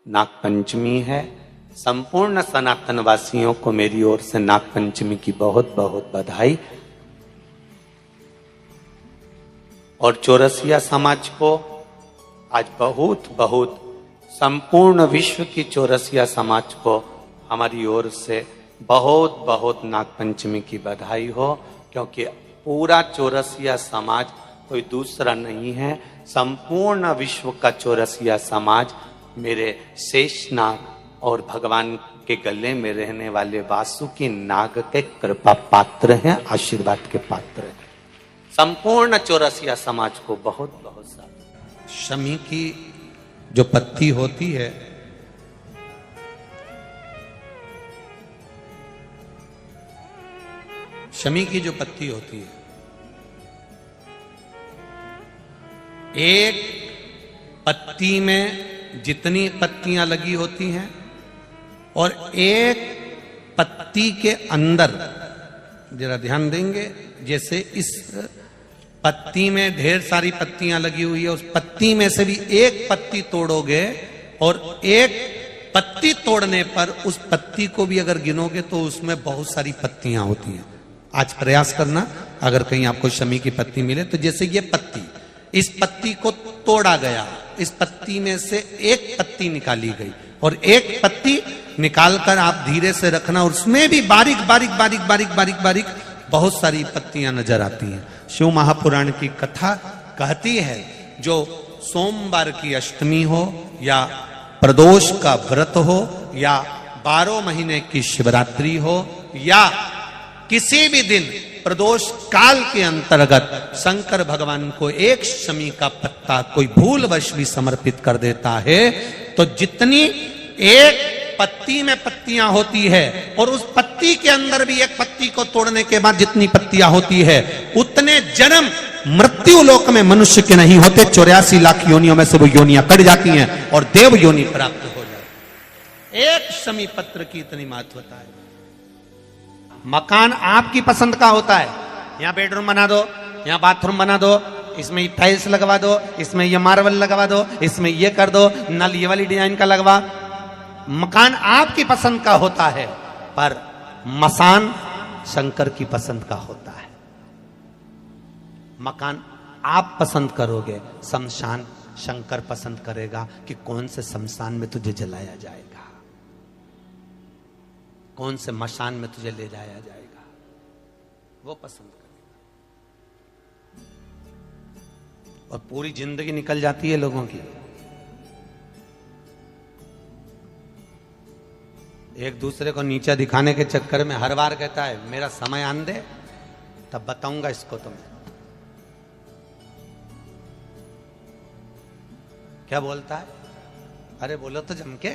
नागपंचमी है। संपूर्ण सनातन वासियों को मेरी ओर से नागपंचमी की बहुत बहुत बधाई। और चौरसिया समाज को आज बहुत बहुत संपूर्ण विश्व की चौरसिया समाज को हमारी ओर से बहुत बहुत नागपंचमी की बधाई हो, क्योंकि पूरा चौरसिया समाज कोई दूसरा नहीं है। संपूर्ण विश्व का चौरसिया समाज मेरे शेषनाग और भगवान के गले में रहने वाले वासुकी नाग के कृपा पात्र हैं, आशीर्वाद के पात्र हैं। संपूर्ण चौरसिया समाज को बहुत बहुत साथ। शमी की जो पत्ती होती है, शमी की जो पत्ती होती है, एक पत्ती में जितनी पत्तियां लगी होती हैं और एक पत्ती के अंदर, जरा ध्यान देंगे, जैसे इस पत्ती में ढेर सारी पत्तियां लगी हुई है, उस पत्ती में से भी एक पत्ती तोड़ोगे और एक पत्ती तोड़ने पर उस पत्ती को भी अगर गिनोगे तो उसमें बहुत सारी पत्तियां होती हैं। आज प्रयास करना, अगर कहीं आपको शमी की पत्ती मिले तो जैसे ये पत्ती, इस पत्ती को तोड़ा गया, इस पत्ती में से एक पत्ती निकाली गई और एक पत्ती निकालकर आप धीरे से रखना, और उसमें भी बारीक बारीक बारीक बारीक बारीक बारीक बहुत सारी पत्तियां नजर आती हैं। शिव महापुराण की कथा कहती है, जो सोमवार की अष्टमी हो या प्रदोष का व्रत हो या 12 महीने की शिवरात्रि हो या किसी भी दिन प्रदोष काल के अंतर्गत शंकर भगवान को एक शमी का पत्ता कोई भूलवश भी समर्पित कर देता है, तो जितनी एक पत्ती में पत्तियां होती है और उस पत्ती के अंदर भी एक पत्ती को तोड़ने के बाद जितनी पत्तियां होती है, उतने जन्म मृत्यु लोक में मनुष्य के नहीं होते। 84 लाख योनियों में से वो योनियां कट जाती हैं और देव योनि प्राप्त हो जाती है। एक शमी पत्र की इतनी महत्वता है। मकान आपकी पसंद का होता है, यहां बेडरूम बना दो, यहां बाथरूम बना दो, इसमें टाइल्स लगवा दो, इसमें ये मार्बल लगवा दो, इसमें ये कर दो, नल ये वाली डिजाइन का लगवा। मकान आपकी पसंद का होता है, पर मसान शंकर की पसंद का होता है। मकान आप पसंद करोगे, शमशान शंकर पसंद करेगा कि कौन से शमशान में तुझे जलाया जाएगा, कौन से मशान में तुझे ले जाया जाएगा, वो पसंद करेगा। और पूरी जिंदगी निकल जाती है लोगों की। एक दूसरे को नीचा दिखाने के चक्कर में हर बार कहता है मेरा समय आन दे तब बताऊंगा इसको तुम्हें। क्या बोलता है? अरे बोलो तो जम के।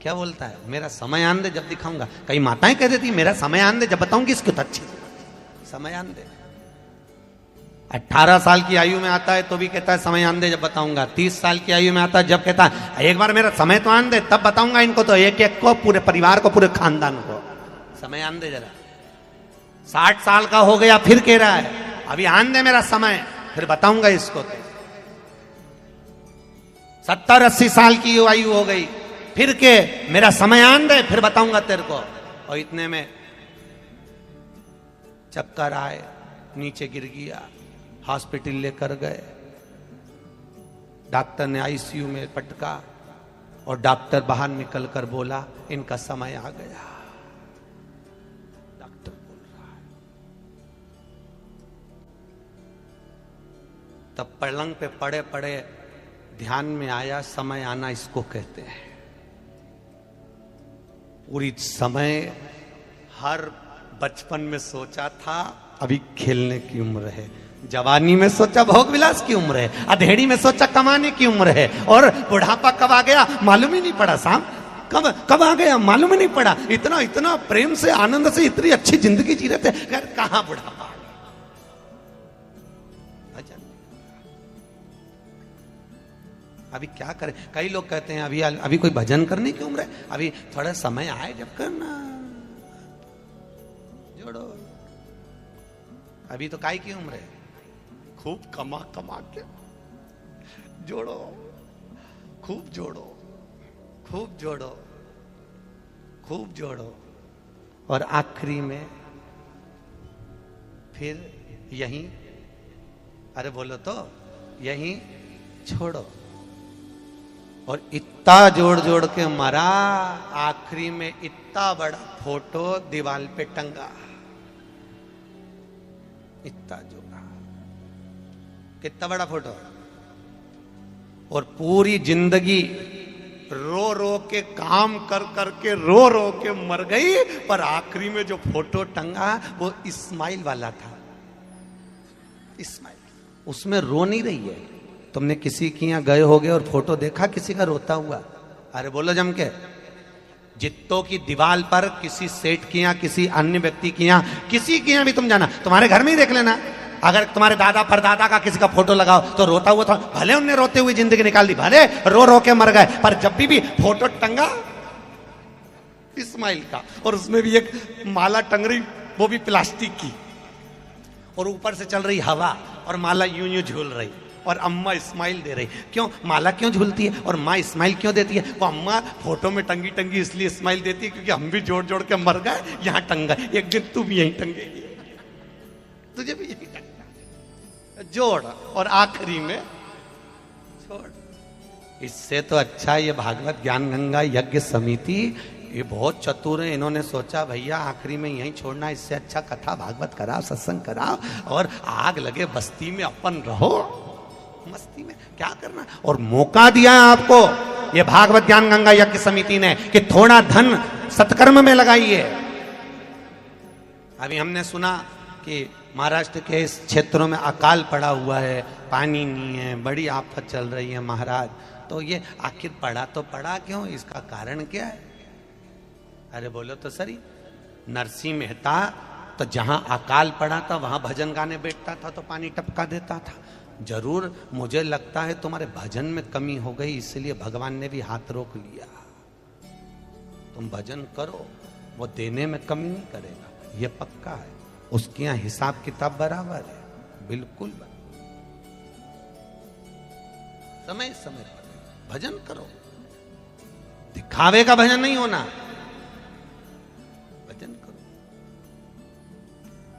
क्या बोलता है? मेरा समय आन दे जब दिखाऊंगा। कई माताएं कह देती मेरा समय आन दे जब बताऊंगी इसको तो अच्छी। समय आन दे। 18 साल की आयु में आता है तो भी कहता है समय आन दे जब बताऊंगा। 30 साल की आयु में आता है जब कहता है एक बार मेरा समय तो आन दे तब बताऊंगा इनको, तो एक एक को, पूरे परिवार को, पूरे खानदान को समय आन दे जरा। 60 साल का हो गया फिर कह रहा है अभी आन दे मेरा समय, फिर बताऊंगा इसको। 70-80 साल की आयु हो गई फिर के मेरा समय आन दे फिर बताऊंगा तेरे को। और इतने में चक्कर आए, नीचे गिर गया, हॉस्पिटल लेकर गए, डॉक्टर ने आईसीयू में पटका और डॉक्टर बाहर निकलकर बोला इनका समय आ गया। डॉक्टर बोल रहा है। तब पलंग पे पड़े पड़े ध्यान में आया समय आना इसको कहते हैं। पूरी समय हर बचपन में सोचा था अभी खेलने की उम्र है, जवानी में सोचा भोग विलास की उम्र है, अधेड़ी में सोचा कमाने की उम्र है, और बुढ़ापा कब आ गया मालूम ही नहीं पड़ा। साहब कब आ गया मालूम ही नहीं पड़ा। इतना इतना प्रेम से आनंद से इतनी अच्छी जिंदगी जी रहे थे, यार कहां बुढ़ापा। अभी क्या करें? कई लोग कहते हैं अभी कोई भजन करने की उम्र है, अभी थोड़ा समय आए जब करना। जोड़ो, अभी तो काय की उम्र है, खूब कमा कमा के जोड़ो, खूब जोड़ो। खूब जोड़ो, खूब जोड़ो, और आखिरी में फिर यहीं, अरे बोलो तो, यहीं छोड़ो। और इतना जोड़ जोड़ के मरा, आखिरी में इतना बड़ा फोटो दीवार पे टंगा, इतना जोड़ा, कितना बड़ा फोटो। और पूरी जिंदगी रो रो के काम कर करके रो रो के मर गई, पर आखिरी में जो फोटो टंगा वो इस्माइल वाला था। इस्माइल, उसमें रो नहीं रही है। तुमने किसी के यहाँ गए होगे और फोटो देखा किसी का रोता हुआ? अरे बोलो जम के। जित्तों की दीवार पर किसी सेठ के यहाँ, किसी अन्य व्यक्ति के यहाँ, किसी के यहाँ भी तुम जाना, तुम्हारे घर में ही देख लेना, अगर तुम्हारे दादा परदादा का किसी का फोटो लगाओ तो रोता हुआ था, भले उनने रोते हुए जिंदगी निकाल दी, भले रो रो के मर गए, पर जब भी फोटो टंगा इस्माइल का, और उसमें भी एक माला टंग रही, वो भी प्लास्टिक की, और ऊपर से चल रही हवा, और माला यूं यूं झूल रही, और अम्मा इस्माइल दे रही। क्यों माला क्यों झूलती है और माँ इस्माइल क्यों देती है? वो अम्मा फोटो में टंगी टंगी इसलिए इस्माइल देती है क्योंकि हम भी जोड़ जोड़ के मर गए, यहाँ टंगा, एक दिन तू भी यहीं टंगेगी, तुझे भी यहीं टंगा, जोड़, और आखिरी में छोड़। इससे तो अच्छा ये भागवत ज्ञान गंगा यज्ञ समिति, ये बहुत चतुर है, इन्होंने सोचा भैया आखिरी में यहीं छोड़ना, इससे अच्छा कथा भागवत कराओ, सत्संग कराओ, और आग लगे बस्ती में अपन रहो, मस्ती में क्या करना। और मौका दिया आपको ये भागवत ज्ञान गंगा यज्ञ समिति ने कि थोड़ा धन सत्कर्म में लगाइए। अभी हमने सुना कि महाराष्ट्र के इस क्षेत्रों में अकाल पड़ा हुआ है, पानी नहीं है, बड़ी आफत चल रही है महाराज। तो ये आखिर पड़ा तो पड़ा क्यों, इसका कारण क्या है? अरे बोलो तो सही। नरसिंह मेहता तो जहां अकाल पड़ा था वहां भजन गाने बैठता था तो पानी टपका देता था। जरूर मुझे लगता है तुम्हारे भजन में कमी हो गई, इसलिए भगवान ने भी हाथ रोक लिया। तुम भजन करो, वो देने में कमी नहीं करेगा, ये पक्का है। उसके यहाँ हिसाब किताब बराबर है, बिल्कुल समय समय पर भजन करो, दिखावे का भजन नहीं होना, भजन करो।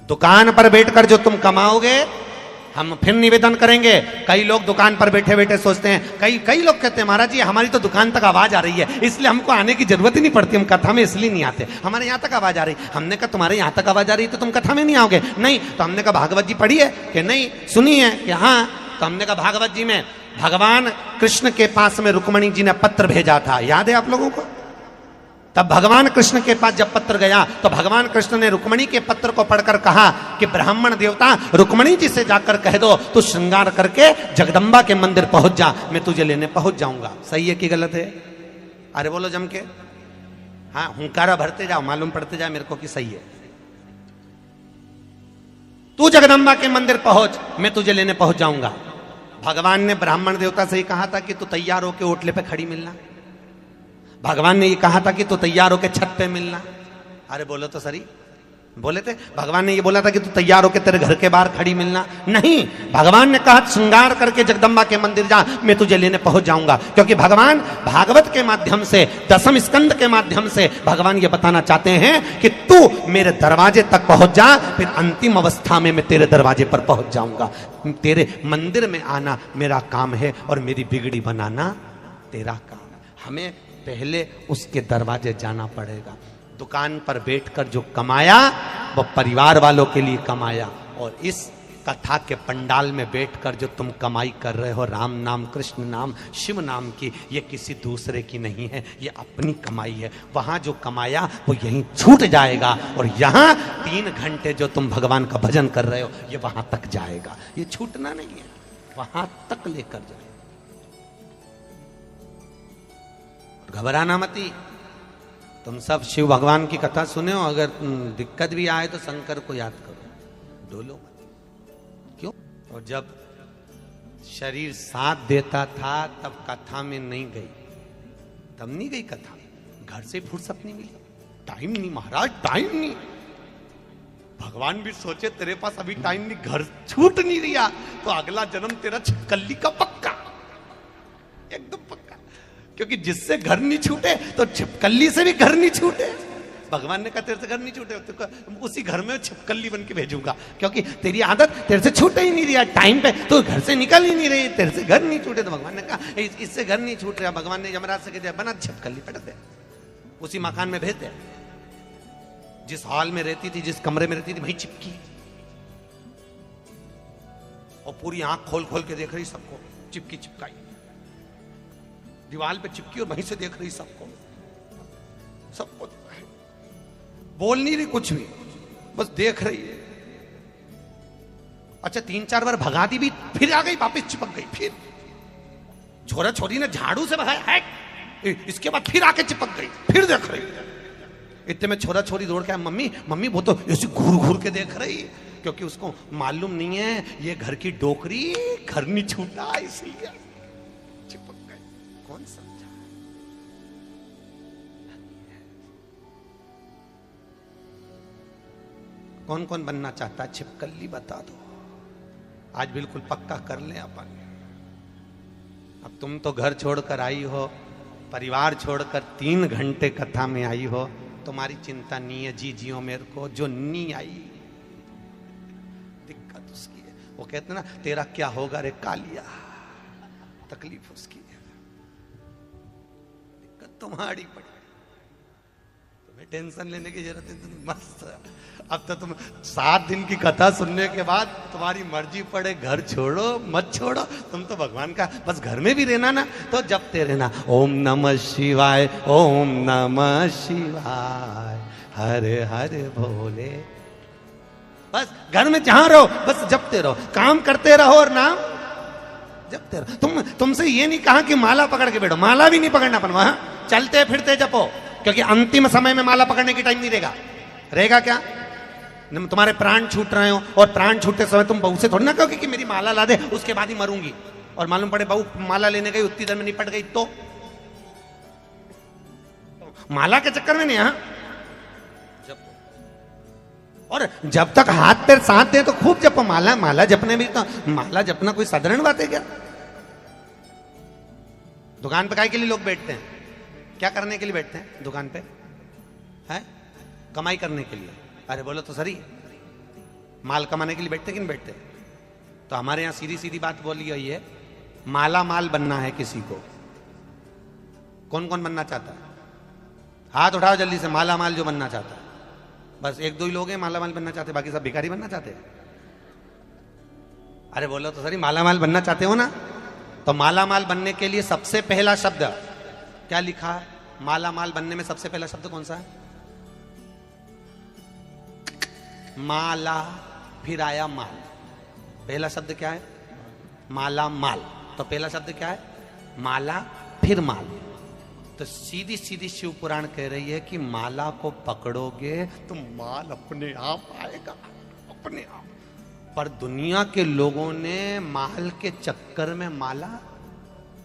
दुकान पर बैठकर जो तुम कमाओगे, हम फिर निवेदन करेंगे। कई लोग दुकान पर बैठे बैठे सोचते हैं, कई लोग कहते हैं महाराज जी हमारी तो दुकान तक आवाज आ रही है, इसलिए हमको आने की जरूरत ही नहीं पड़ती, हम कथा में इसलिए नहीं आते, हमारे यहाँ तक आवाज आ रही। हमने कहा तुम्हारे यहाँ तक आवाज आ रही तो तुम कथा में नहीं आओगे? नहीं। तो हमने कहा भागवत जी पढ़ी है कि नहीं? सुनी है कि हाँ? तो हमने कहा भागवत जी में भगवान कृष्ण के पास में रुक्मणी जी ने पत्र भेजा था, याद है आप लोगों को? तब भगवान कृष्ण के पास जब पत्र गया तो भगवान कृष्ण ने रुक्मणी के पत्र को पढ़कर कहा कि ब्राह्मण देवता रुक्मणी जी से जाकर कह दो तू श्रृंगार करके जगदम्बा के मंदिर पहुंच जा, मैं तुझे लेने पहुंच जाऊंगा। सही है कि गलत है? अरे बोलो जम के। हाँ, हुंकारा भरते जाओ, मालूम पड़ते जाए मेरे को कि सही है। तू जगदम्बा के मंदिर पहुंच, मैं तुझे लेने पहुंच जाऊंगा। भगवान ने ब्राह्मण देवता से ही कहा था कि तू तैयार होके ओटले पे खड़ी मिलना। भगवान ने ये कहा था कि तू तैयार होके छत पे मिलना। अरे बोलो तो सही, बोले थे? भगवान ने ये बोला था कि तू तैयार होके तेरे घर के बाहर खड़ी मिलना? नहीं, भगवान ने कहा श्रृंगार करके जगदम्बा के मंदिर जा, मैं तुझे लेने पहुंच जाऊंगा। क्योंकि भगवान भागवत के माध्यम से, दसम स्कंद के माध्यम से भगवान ये बताना चाहते हैं कि तू मेरे दरवाजे तक पहुंच जा, फिर अंतिम अवस्था में मैं तेरे दरवाजे पर पहुंच जाऊंगा। तेरे मंदिर में आना मेरा काम है और मेरी बिगड़ी बनाना तेरा काम है। हमें पहले उसके दरवाजे जाना पड़ेगा। दुकान पर बैठकर जो कमाया वो परिवार वालों के लिए कमाया, और इस कथा के पंडाल में बैठकर जो तुम कमाई कर रहे हो राम नाम, कृष्ण नाम, शिव नाम की, ये किसी दूसरे की नहीं है, ये अपनी कमाई है। वहां जो कमाया वो यहीं छूट जाएगा, और यहाँ 3 घंटे जो तुम भगवान का भजन कर रहे हो ये वहां तक जाएगा, ये छूटना नहीं है, वहां तक लेकर जाएगा। घबराना मती। तुम सब शिव भगवान की कथा सुने हो, अगर दिक्कत भी आए तो शंकर को याद करो, डोलो मत। क्यों? और जब शरीर साथ देता था तब कथा में नहीं गई, तब नहीं गई कथा में। घर से फुर्सत नहीं मिली, टाइम नहीं महाराज, टाइम नहीं। भगवान भी सोचे तेरे पास अभी टाइम नहीं, घर छूट नहीं दिया तो अगला जन्म तेरा छिपकली का पक्का, एकदम पक्का। क्योंकि जिससे घर नहीं छूटे तो छिपकली से भी घर नहीं छूटे। भगवान ने कहा तेरे से घर नहीं छूटे, तो उसी घर में छिपकली बन के भेजूंगा, क्योंकि तेरी आदत तेरे से छूट ही नहीं रही, टाइम पे तो घर से निकल ही नहीं रही, तेरे से घर नहीं छूटे। तो भगवान ने कहा इससे घर नहीं छूट रहा। भगवान ने यमराज से कह दिया बना छिपकली पटक दे, उसी मकान में भेज दे। जिस हॉल में रहती थी, जिस कमरे में रहती थी, वहीं चिपकी, और पूरी आंख खोल खोल के देख रही सबको, चिपकी चिपकाई, दीवार पे चिपकी और वहीं से देख रही सबको, सबको बोल नहीं रही कुछ भी, बस देख रही है। अच्छा 3-4 बार भगा दी भी, फिर आ गई, वापस चिपक गई, फिर छोरा छोरी ने झाड़ू से भगाया है, इसके बाद फिर आके चिपक गई, फिर देख रही है। इतने में छोरा छोरी दौड़ के आया, मम्मी मम्मी, वो तो ऐसे घूर घूर के देख रही, क्योंकि उसको मालूम नहीं है ये घर की डोकरी, घर नहीं छूटा, इसलिए चिपक गई। कौन समझा? कौन कौन बनना चाहता है छिपकली बता दो, आज बिल्कुल पक्का कर ले अपन। अब तुम तो घर छोड़कर आई हो, परिवार छोड़कर 3 घंटे कथा में आई हो, तुम्हारी चिंता नहीं है जी जियो मेरे को, जो नहीं आई दिक्कत उसकी है। वो कहते ना तेरा क्या होगा रे कालिया, तकलीफ उसकी है, दिक्कत तुम्हारी पड़ी, तुम्हें टेंशन लेने की जरूरत है। तुम मस्त, अब तो तुम 7 दिन की कथा सुनने के बाद तुम्हारी मर्जी पड़े घर छोड़ो मत छोड़ो, तुम तो भगवान का बस घर में भी रहना ना, तो जपते रहना ओम नमः शिवाय, ओम नमः शिवाय, हरे हरे भोले। बस घर में जहां रहो बस जपते रहो, काम करते रहो और नाम जपते रहो। तुमसे ये नहीं कहा कि माला पकड़ के बैठो, माला भी नहीं पकड़ना अपन, वहां चलते फिरते जपो, क्योंकि अंतिम समय में माला पकड़ने की टाइम नहीं रहेगा। रहेगा क्या? तुम्हारे प्राण छूट रहे हो, और प्राण छूटते समय तुम बहू से थोड़ी ना कहोगे कि मेरी माला ला दे, उसके बाद ही मरूंगी, और मालूम पड़े बहू माला लेने गई, उतनी देर में निपट गई, तो माला के चक्कर में नहीं। हाँ, और जब तक हाथ पैर साथ दे तो खूब जपो। माला माला जपने में तो, माला जपना कोई साधारण बात है क्या? दुकान पे काय के लिए लोग बैठते हैं? क्या करने के लिए बैठते हैं दुकान पे? है कमाई करने के लिए। अरे बोलो तो सही, माल कमाने के लिए बैठते कि नहीं बैठते? तो हमारे यहां सीधी सीधी बात बोली गई है, माला माल बनना है किसी को। कौन कौन बनना चाहता है? हाथ उठाओ जल्दी से, माला माल जो बनना चाहता है। बस 1-2 ही लोग हैं माला माल बनना चाहते, बाकी सब भिखारी बनना चाहते हैं। अरे बोलो तो सही, माला माल बनना चाहते हो ना? तो माला माल बनने के लिए सबसे पहला शब्द क्या लिखा है? माला माल बनने में सबसे पहला शब्द कौन सा है? माला, फिर आया माल। पहला शब्द क्या है? माला माल। तो पहला शब्द क्या है? माला फिर माल। तो सीधी सीधी शिव पुराण कह रही है कि माला को पकड़ोगे तो माल अपने आप आएगा, अपने आप। पर दुनिया के लोगों ने माल के चक्कर में माला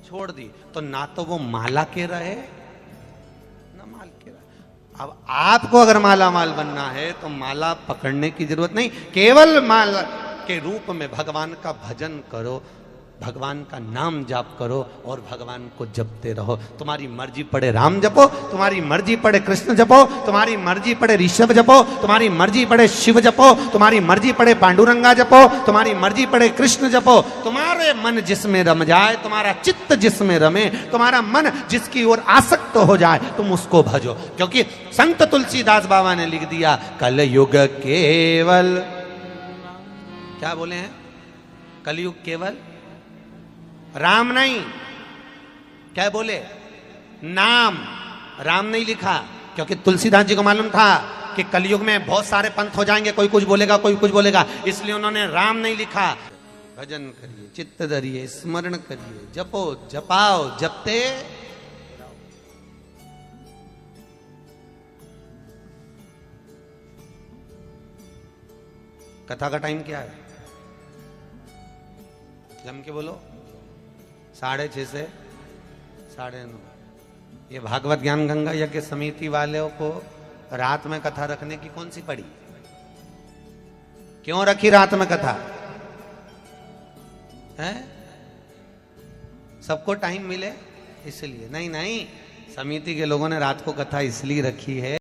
छोड़ दी, तो ना तो वो माला के रहे ना माल के रहे। अब आपको अगर माला माल बनना है तो माला पकड़ने की जरूरत नहीं, केवल माला के रूप में भगवान का भजन करो, भगवान का नाम जाप करो और भगवान को जपते रहो। तुम्हारी मर्जी पड़े राम जपो, तुम्हारी मर्जी पड़े कृष्ण जपो, तुम्हारी मर्जी पड़े ऋषभ जपो, तुम्हारी मर्जी पड़े शिव जपो, तुम्हारी मर्जी पड़े पांडुरंगा जपो, तुम्हारी मर्जी पड़े कृष्ण जपो। तुम्हारे मन जिसमें रम जाए, तुम्हारा चित्त जिसमें रमे, तुम्हारा मन जिसकी ओर आसक्त हो जाए, तुम उसको भजो। क्योंकि संत तुलसीदास बाबा ने लिख दिया, कलयुग केवल, क्या बोले हैं? कलयुग केवल राम नहीं, क्या बोले? नाम। राम नहीं लिखा, क्योंकि तुलसीदास जी को मालूम था कि कलयुग में बहुत सारे पंथ हो जाएंगे, कोई कुछ बोलेगा कोई कुछ बोलेगा, इसलिए उन्होंने राम नहीं लिखा। भजन करिए, चित्त धरिए, स्मरण करिए, जपो जपाओ, जपते कथा का टाइम क्या है? जम के बोलो। 6:30 से 9:30। ये भागवत ज्ञान गंगा यज्ञ समिति वालों को रात में कथा रखने की कौन सी पड़ी? क्यों रखी रात में कथा? है सबको टाइम मिले, इसलिए नहीं नहीं, समिति के लोगों ने रात को कथा इसलिए रखी है